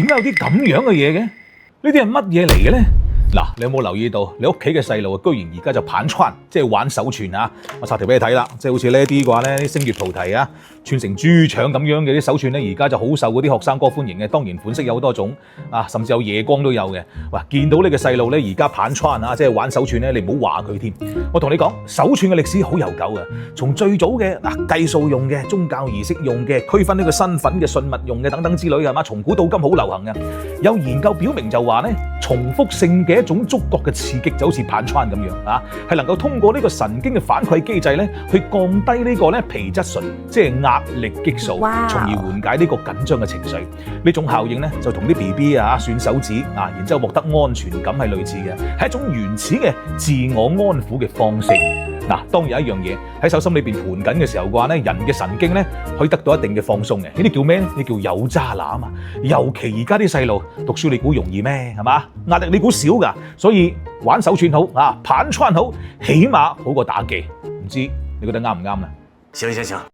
點解有啲咁樣嘅嘢嘅？呢啲係乜嘢嚟嘅咧？嗱，你有冇留意到你屋企嘅細路居然而家就盤串，即係玩手串啊！我插條俾你睇啦，即係好似呢啲嘅話咧，啲星月菩提啊，串成豬腸咁樣嘅啲手串咧，而家就好受嗰啲學生哥歡迎嘅。當然款式有好多種啊，甚至有夜光都有嘅。哇！見到呢個細路咧，而家盤串啊，即係玩手串咧，你唔好話佢添。我同你講，手串嘅歷史好悠久嘅，從最早嘅計數用嘅、宗教儀式用嘅、區分呢個身份嘅信物用嘅等等之類係嘛，從古到今好流行嘅。有研究表明就話咧，重複性嘅一種觸覺嘅刺激就好似盤串咁樣啊，係能夠通過呢個神經嘅反饋機制咧，去降低呢個咧皮質醇，即係壓力激素，從而緩解呢個緊張嘅情緒。呢種效應咧就同啲 BB 算手指然之後獲得安全感係類似嘅，係一種原始嘅自我安撫嘅方式。當然有一樣嘢喺手心裏邊盤緊嘅時候嘅話咧，人嘅神經咧可以得到一定嘅放鬆嘅。呢啲叫咩咧？呢叫有揸拿啊嘛。尤其而家啲細路讀書，你估容易咩？係嘛？壓力你估少㗎。所以玩手串好盤串好，起碼好過打機。唔知你覺得啱唔啱啊？行。